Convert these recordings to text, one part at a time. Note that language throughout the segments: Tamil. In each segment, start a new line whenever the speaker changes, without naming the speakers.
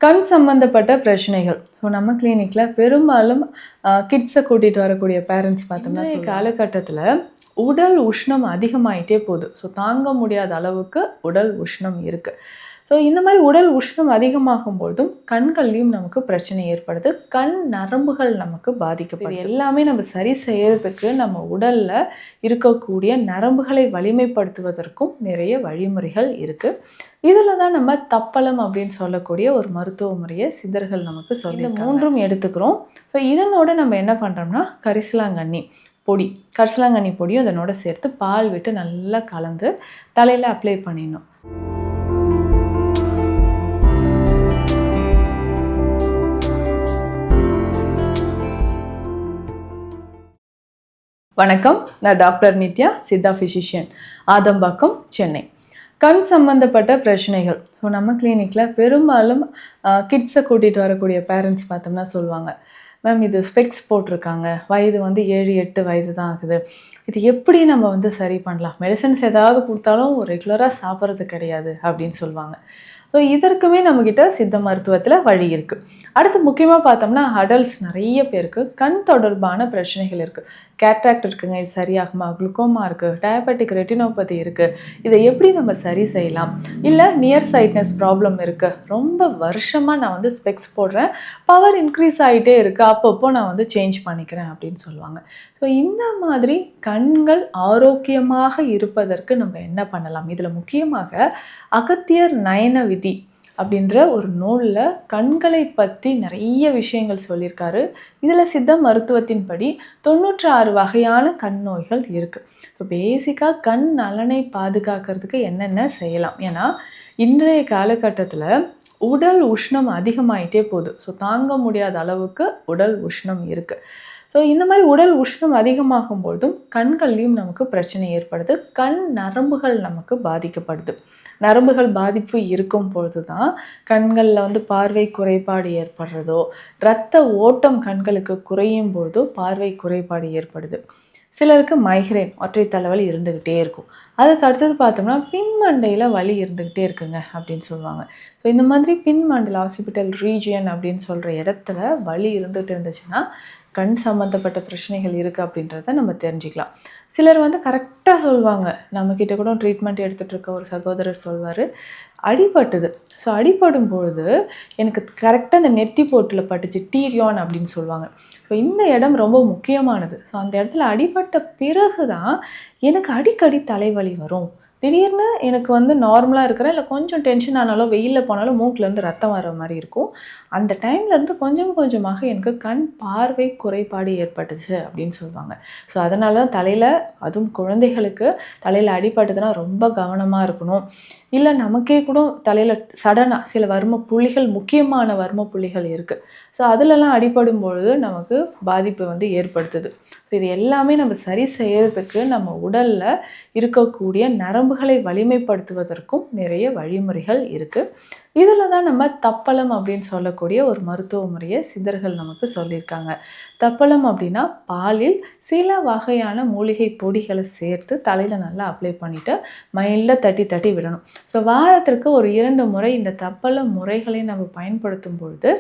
கண் சம்பந்தப்பட்ட பிரச்சனைகள். ஸோ நம்ம கிளினிக்கில் பெரும்பாலும் கிட்ஸை கூட்டிகிட்டு வரக்கூடிய பேரண்ட்ஸ் பார்த்தோம்னா காலகட்டத்தில் உடல் உஷ்ணம் அதிகமாயிட்டே போகுது. ஸோ தாங்க முடியாத அளவுக்கு உடல் உஷ்ணம் இருக்குது. ஸோ இந்த மாதிரி உடல் உஷ்ணம் அதிகமாகும்போதும் கண்கள்லையும் நமக்கு பிரச்சனை ஏற்படுது. கண் நரம்புகள் நமக்கு பாதிக்கப்படுது. எல்லாமே நம்ம சரி செய்யறதுக்கு நம்ம உடலில் இருக்கக்கூடிய நரம்புகளை வலிமைப்படுத்துவதற்கும் நிறைய வழிமுறைகள் இருக்குது. இதில் தான் நம்ம தப்பலம் அப்படின்னு சொல்லக்கூடிய ஒரு மருத்துவ முறையை சித்தர்கள் நமக்கு சொல்லி இந்த மூன்றும் எடுத்துக்கிறோம். ஸோ இதனோட நம்ம என்ன பண்ணுறோம்னா கரிசலாங்கண்ணி பொடி, கரிசலாங்கண்ணி பொடியும் அதனோட சேர்த்து பால் விட்டு நல்லா கலந்து தலையில் அப்ளை பண்ணிடணும். வணக்கம், நான் டாக்டர் நித்யா, சித்தா ஃபிசிஷியன், ஆதம்பாக்கம், சென்னை. கண் சம்பந்தப்பட்ட பிரச்சனைகள். ஸோ நம்ம கிளினிக்கில் பெரும்பாலும் கிட்ஸை கூட்டிகிட்டு வரக்கூடிய பேரண்ட்ஸ் பார்த்தோம்னா சொல்லுவாங்க, மேம் இது ஸ்பெக்ஸ் போட்டிருக்காங்க, வயது 7-8 வயது தான் ஆகுது, இது எப்படி நம்ம சரி பண்ணலாம், மெடிசன்ஸ் ஏதாவது கொடுத்தாலும் ரெகுலராக சாப்பிட்றது கிடையாது அப்படின்னு சொல்லுவாங்க. ஸோ இதற்குமே நம்மக்கிட்ட சித்த மருத்துவத்தில் வழி இருக்குது. அடுத்து முக்கியமாக பார்த்தோம்னா அடல்ட்ஸ் நிறைய பேருக்கு கண் தொடர்பான பிரச்சனைகள் இருக்குது. கேட்ராக்ட் இருக்குங்க, இது சரியாகுமா, குளுக்கோமா இருக்குது, டயபெட்டிக் ரெட்டினோபதி இருக்குது, இதை எப்படி நம்ம சரி செய்யலாம், இல்லை நியர் சைட்னஸ் ப்ராப்ளம் இருக்குது, ரொம்ப வருஷமாக நான் ஸ்பெக்ஸ் போடுறேன், பவர் இன்க்ரீஸ் ஆகிட்டே இருக்குது, அப்பப்போ நான் சேஞ்ச் பண்ணிக்கிறேன் அப்படின்னு சொல்லுவாங்க. ஸோ இந்த மாதிரி கண்கள் ஆரோக்கியமாக இருப்பதற்கு நம்ம என்ன பண்ணலாம்? இதில் முக்கியமாக அகத்தியர் நயன விதி அப்படின்ற ஒரு நூலில் கண்களை பற்றி நிறைய விஷயங்கள் சொல்லியிருக்காரு. இதில் சித்த மருத்துவத்தின்படி 96 வகையான கண் நோய்கள் இருக்குது. ஸோ பேசிக்காக கண் நலனை பாதுகாக்கிறதுக்கு என்னென்ன செய்யலாம்? ஏன்னா இன்றைய காலகட்டத்தில் உடல் உஷ்ணம் அதிகமாயிட்டே போகுது. ஸோ தாங்க முடியாத அளவுக்கு உடல் உஷ்ணம் இருக்குது. ஸோ இந்த மாதிரி உடல் உஷ்ணம் அதிகமாகும் பொழுதும் கண்கள்லையும் நமக்கு பிரச்சனை ஏற்படுது. கண் நரம்புகள் நமக்கு பாதிக்கப்படுது. நரம்புகள் பாதிப்பு இருக்கும் பொழுது தான் கண்களில் பார்வை குறைபாடு ஏற்படுறதோ, இரத்த ஓட்டம் கண்களுக்கு குறையும் பொழுதோ பார்வை குறைபாடு ஏற்படுது. சிலருக்கு மைக்ரைன், ஒற்றை தலைவலி இருந்துக்கிட்டே இருக்கும். அதுக்கு அடுத்தது பார்த்தோம்னா பின்மண்டையில் வலி இருந்துக்கிட்டே இருக்குங்க அப்படின்னு சொல்லுவாங்க. ஸோ இந்த மாதிரி பின்மண்டல் ஹாஸ்பிட்டல் ரீஜியன் அப்படின்னு சொல்கிற இடத்துல வலி இருந்துகிட்டு இருந்துச்சுன்னா கண் சம்மந்தப்பட்ட பிரச்சனைகள் இருக்குது அப்படின்றத நம்ம தெரிஞ்சுக்கலாம். சிலர் கரெக்டாக சொல்லுவாங்க. நம்மக்கிட்ட கூட ட்ரீட்மெண்ட் எடுத்துகிட்டு இருக்க ஒரு சகோதரர் சொல்வார், அடிபட்டுது. ஸோ அடிபடும் பொழுது எனக்கு கரெக்டாக அந்த நெத்தி போட்டில் பட்டுச்சு, டீரியான் அப்படின்னு சொல்லுவாங்க. ஸோ இந்த இடம் ரொம்ப முக்கியமானது. ஸோ அந்த இடத்துல அடிபட்ட பிறகு தான் எனக்கு அடிக்கடி தலைவலி வரும். திடீர்னு எனக்கு நார்மலாக இருக்கிறேன், இல்லை கொஞ்சம் டென்ஷன் ஆனாலும் வெயிலில் போனாலும் மூக்கிலேருந்து ரத்தம் வர மாதிரி இருக்கும். அந்த டைம்லேருந்து கொஞ்சம் கொஞ்சமாக எனக்கு கண் பார்வை குறைபாடு ஏற்பட்டுச்சு அப்படின்னு சொல்லுவாங்க. ஸோ அதனால தான் தலையில், அதுவும் குழந்தைகளுக்கு தலையில் அடிபட்டதுன்னா ரொம்ப கவனமாக இருக்கணும். இல்லை நமக்கே கூட தலையில் சடனாக சில வர்ம புள்ளிகள், முக்கியமான வர்ம புள்ளிகள் இருக்குது. ஸோ அதிலெல்லாம் அடிபடும் பொழுது நமக்கு பாதிப்பு ஏற்படுத்துது. ஸோ இது எல்லாமே நம்ம சரி செய்யறதுக்கு நம்ம உடலில் இருக்கக்கூடிய நரம்புகளை வலிமைப்படுத்துவதற்கும் நிறைய வழிமுறைகள் இருக்குது. இதில் தான் நம்ம தப்பலம் அப்படின்னு சொல்லக்கூடிய ஒரு மருத்துவ முறையை சித்தர்கள் நமக்கு சொல்லியிருக்காங்க. தப்பலம் அப்படின்னா பாலில் சில வகையான மூலிகை பொடிகளை சேர்த்து தலையில் நல்லா அப்ளை பண்ணிவிட்டு மைல்டாக தட்டி தட்டி விடணும். ஸோ வாரத்திற்கு ஒரு 2 முறை இந்த தப்பல முறைகளை நம்ம பயன்படுத்தும் பொழுது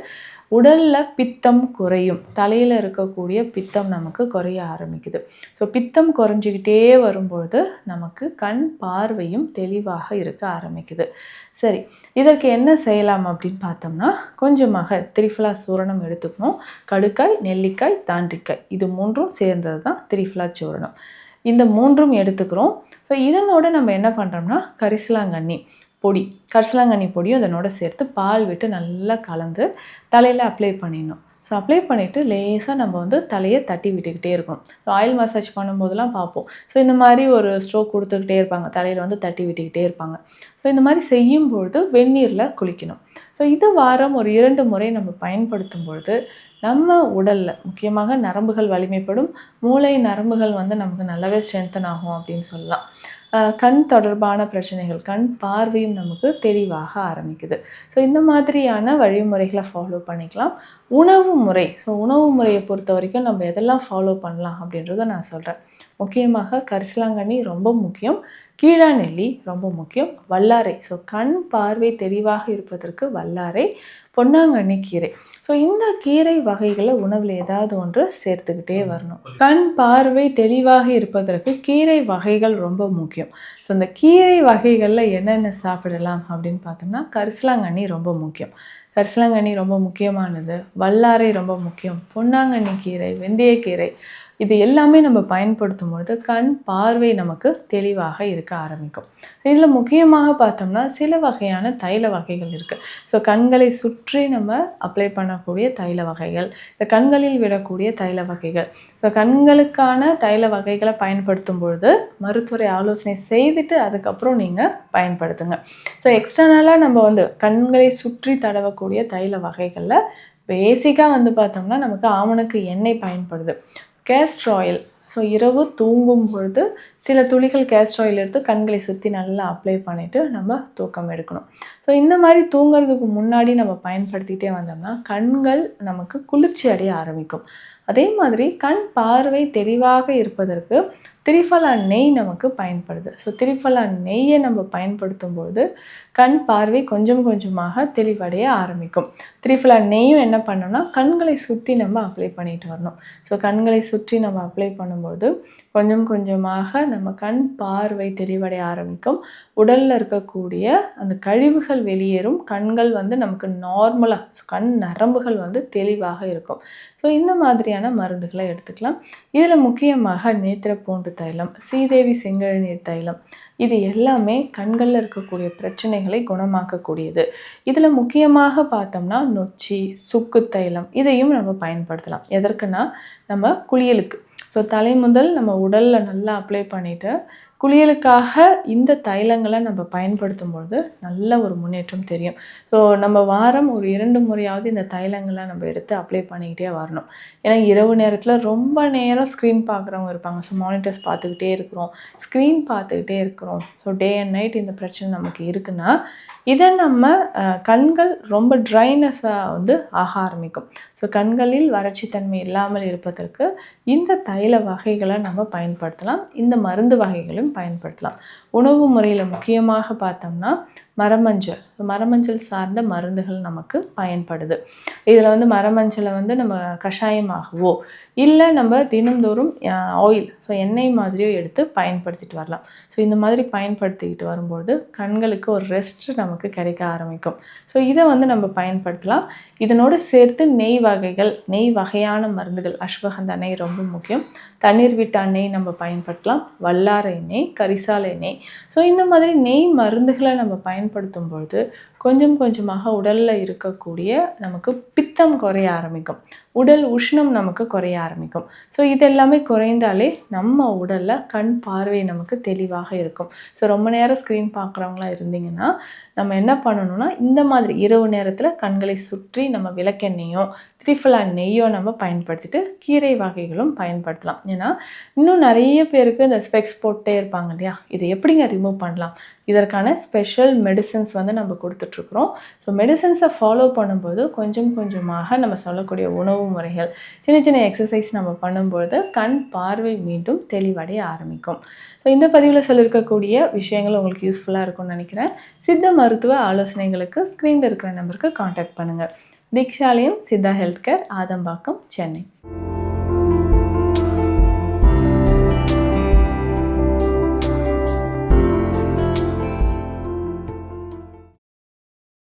உடலில் பித்தம் குறையும். தலையில் இருக்கக்கூடிய பித்தம் நமக்கு குறைய ஆரம்பிக்குது. ஸோ பித்தம் குறைஞ்சிக்கிட்டே வரும்பொழுது நமக்கு கண் பார்வையும் தெளிவாக இருக்க ஆரம்பிக்குது. சரி, இதற்கு என்ன செய்யலாம் அப்படின்னு பார்த்தோம்னா கொஞ்சமாக திரிஃபலா சூரணம் எடுத்துக்கணும். கடுக்காய், நெல்லிக்காய், தாண்டிக்காய், இது 3ம் சேர்ந்தது தான் திரிஃபலா சூரணம். இந்த 3ம் எடுத்துக்கிறோம். ஸோ இதனோட நம்ம என்ன பண்ணுறோம்னா கரிசலாங்கண்ணி பொடி, கரிசலாங்கண்ணி பொடியும் அதனோட சேர்த்து பால் விட்டு நல்லா கலந்து தலையில் அப்ளை பண்ணிடணும். ஸோ அப்ளை பண்ணிவிட்டு லேசாக நம்ம தலையை தட்டி விட்டுக்கிட்டே இருக்கணும். ஸோ ஆயில் மசாஜ் பண்ணும்போதெல்லாம் பார்ப்போம். ஸோ இந்த மாதிரி ஒரு ஸ்ட்ரோக் கொடுத்துக்கிட்டே இருப்பாங்க, தலையில் தட்டி விட்டுக்கிட்டே இருப்பாங்க. ஸோ இந்த மாதிரி செய்யும்பொழுது வெந்நீரில் குளிக்கணும். ஸோ இது வாரம் ஒரு 2 முறை நம்ம பயன்படுத்தும் பொழுது நம்ம உடலில் முக்கியமாக நரம்புகள் வலிமைப்படும். மூளை நரம்புகள் நமக்கு நல்லாவே ஸ்ட்ரென்தன் ஆகும் அப்படின்னு சொல்லலாம். கண் தொடர்பான பிரச்சனைகள், கண் பார்வையும் நமக்கு தெளிவாக ஆரம்பிக்குது. ஸோ இந்த மாதிரியான வழிமுறைகளை ஃபாலோ பண்ணிக்கலாம். உணவு முறை, ஸோ உணவு முறையை பொறுத்த வரைக்கும் நம்ம எதெல்லாம் ஃபாலோ பண்ணலாம் அப்படின்றத நான் சொல்கிறேன். முக்கியமாக கரிசலாங்கண்ணி ரொம்ப முக்கியம், கீழா நெல்லி ரொம்ப முக்கியம், வல்லாரை, ஸோ கண் பார்வை தெளிவாக இருப்பதற்கு வல்லாரை, பொன்னாங்கண்ணி கீரை. ஸோ இந்த கீரை வகைகளை உணவில் ஏதாவது ஒன்று சேர்த்துக்கிட்டே வரணும். கண் பார்வை தெளிவாக இருப்பதற்கு கீரை வகைகள் ரொம்ப முக்கியம். ஸோ இந்த கீரை வகைகளில் என்னென்ன சாப்பிடலாம் அப்படின்னு பார்த்தோம்னா, கரிசலாங்கண்ணி ரொம்ப முக்கியம். கரிசலாங்கண்ணி ரொம்ப முக்கியமானது. வல்லாரை ரொம்ப முக்கியம். பொன்னாங்கண்ணி கீரை, வெந்தயக்கீரை, இது எல்லாமே நம்ம பயன்படுத்தும் பொழுது கண் பார்வை நமக்கு தெளிவாக இருக்க ஆரம்பிக்கும். இதில் முக்கியமாக பார்த்தோம்னா சில வகையான தைல வகைகள் இருக்குது. ஸோ கண்களை சுற்றி நம்ம அப்ளை பண்ணக்கூடிய தைல வகைகள், இந்த கண்களில் விடக்கூடிய தைல வகைகள். ஸோ கண்களுக்கான தைல வகைகளை பயன்படுத்தும் பொழுது மருத்துவரை ஆலோசனை செய்துட்டு அதுக்கப்புறம் நீங்கள் பயன்படுத்துங்க. ஸோ எக்ஸ்டர்னலாக நம்ம கண்களை சுற்றி தடவக்கூடிய தைல வகைகளில் பேசிக்காக பார்த்தோம்னா நமக்கு ஆமணக்கு எண்ணெய் பயன்படுது. Castor oil. ஸோ இரவு தூங்கும் பொழுது சில துளிகள் கேஸ்டர் ஆயில் எடுத்து கண்களை சுற்றி நல்லா அப்ளை பண்ணிவிட்டு நம்ம தூக்கம் எடுக்கணும். ஸோ இந்த மாதிரி தூங்குறதுக்கு முன்னாடி நம்ம பயன்படுத்திகிட்டே வந்தோம்னா கண்கள் நமக்கு குளிர்ச்சி அடைய ஆரம்பிக்கும். அதே மாதிரி கண் பார்வை தெளிவாக இருப்பதற்கு திரிஃபலா நெய் நமக்கு பயன்படுது. ஸோ திரிஃபலா நெய்யை நம்ம பயன்படுத்தும்போது கண் பார்வை கொஞ்சம் கொஞ்சமாக தெளிவடைய ஆரம்பிக்கும். திரிஃபலா நெய்யும் என்ன பண்ணோம்னா கண்களை சுற்றி நம்ம அப்ளை பண்ணிட்டு வரணும். ஸோ கண்களை சுற்றி நம்ம அப்ளை பண்ணும்போது கொஞ்சம் கொஞ்சமாக நம்ம கண் பார்வை தெளிவடைய ஆரம்பிக்கும். உடலில் இருக்கக்கூடிய அந்த கழிவுகள் வெளியேறும். கண்கள் நமக்கு நார்மலாக கண் நரம்புகள் தெளிவாக இருக்கும். ஸோ இந்த மாதிரியான மருந்துகளை எடுத்துக்கலாம். இதில் முக்கியமாக நேத்திரப்பூண்டு தைலம், சீதேவி செங்கழுநீர் தைலம், இது எல்லாமே கண்களில் இருக்கக்கூடிய பிரச்சனைகளை குணமாக்கக்கூடியது. இதில் முக்கியமாக பார்த்தோம்னா நொச்சி, சுக்கு தைலம், இதையும் நம்ம பயன்படுத்தலாம். எதற்குன்னா நம்ம குளியலுக்கு. ஸோ தலை முதல் நம்ம உடலில் நல்லா அப்ளை பண்ணிவிட்டு குளியலுக்காக இந்த தைலங்களை நம்ம பயன்படுத்தும்பொழுது நல்ல ஒரு முன்னேற்றம் தெரியும். ஸோ நம்ம வாரம் ஒரு 2 முறையாவது இந்த தைலங்களை நம்ம எடுத்து அப்ளை பண்ணிக்கிட்டே வரணும். ஏன்னா இரவு நேரத்தில் ரொம்ப நேரம் ஸ்க்ரீன் பார்க்குறவங்க இருப்பாங்க. ஸோ மானிட்டர்ஸ் பார்த்துக்கிட்டே இருக்கிறோம், ஸ்க்ரீன் பார்த்துக்கிட்டே இருக்கிறோம். ஸோ டே அண்ட் நைட் இந்த பிரச்சனை நமக்கு இருக்குன்னா இதை நம்ம கண்கள் ரொம்ப ட்ரைனஸாக ஆக ஆரம்பிக்கும். ஸோ கண்களில் வறட்சி தன்மை இல்லாமல் இருப்பதற்கு இந்த தைல வகைகளை நம்ம பயன்படுத்தலாம். இந்த மருந்து வகைகளும் பயன்படுத்தலாம். உணவு முறையில் முக்கியமாக பார்த்தோம்னா மரமஞ்சள், மரமஞ்சள் சார்ந்த மருந்துகள் நமக்கு பயன்படுது. இதில் மரமஞ்சளை நம்ம கஷாயமாகவோ இல்லை நம்ம தினந்தோறும் ஆயில், ஸோ எண்ணெய் மாதிரியோ எடுத்து பயன்படுத்திட்டு வரலாம். ஸோ இந்த மாதிரி பயன்படுத்திக்கிட்டு வரும்போது கண்களுக்கு ஒரு ரெஸ்ட் நமக்கு கிடைக்க ஆரம்பிக்கும். ஸோ இதை நம்ம பயன்படுத்தலாம். இதனோடு சேர்த்து நெய் வகைகள், நெய் வகையான மருந்துகள், அஸ்வகந்தா நெய் ரொம்ப முக்கியம். தண்ணீர் விட்டா நெய் நம்ம பயன்படுத்தலாம். வல்லாரை நெய், கரிசாலை நெய். ஸோ இந்த மாதிரி நெய் மருந்துகளை நம்ம பயன்படுத்தும் பொழுது கொஞ்சம் கொஞ்சமாக உடலில் இருக்கக்கூடிய நமக்கு பித்தம் குறைய ஆரம்பிக்கும். உடல் உஷ்ணம் நமக்கு குறைய ஆரம்பிக்கும். ஸோ இதெல்லாமே குறைந்தாலே நம்ம உடலில் கண் பார்வை நமக்கு தெளிவாக இருக்கும். ஸோ ரொம்ப நேரம் ஸ்க்ரீன் பார்க்குறவங்களா இருந்தீங்கன்னா நம்ம என்ன பண்ணணும்னா இந்த மாதிரி இரவு நேரத்தில் கண்களை சுற்றி நம்ம விளக்கெண்ணெயோ திரிஃபலா நெய்யோ நம்ம பயன்படுத்திட்டு கீரை வகைகளும் பயன்படுத்தலாம். ஏன்னா இன்னும் நிறைய பேருக்கு இந்த ஸ்பெக்ஸ் போட்டே இருப்பாங்க இல்லையா, இதை எப்படிங்க ரிமூவ் பண்ணலாம்? இதற்கான ஸ்பெஷல் மெடிசன்ஸ் நம்ம கொடுத்துட்ருக்குறோம். ஸோ மெடிசன்ஸை ஃபாலோ பண்ணும்போது கொஞ்சம் கொஞ்சமாக நம்ம சொல்லக்கூடிய உணவு முறைகள், சின்ன சின்ன எக்ஸசைஸ் நம்ம பண்ணும்போது கண் பார்வை மீண்டும் தெளிவடைய ஆரம்பிக்கும். ஸோ இந்த பதிவில் சொல்லியிருக்கக்கூடிய விஷயங்கள் உங்களுக்கு யூஸ்ஃபுல்லாக இருக்கும்னு நினைக்கிறேன். சித்த மருத்துவ ஆலோசனைகளுக்கு ஸ்க்ரீனில் இருக்கிற நம்பருக்கு காண்டாக்ட் பண்ணுங்கள். Deekshalayam Siddha health care, Adambakkam, Chennai.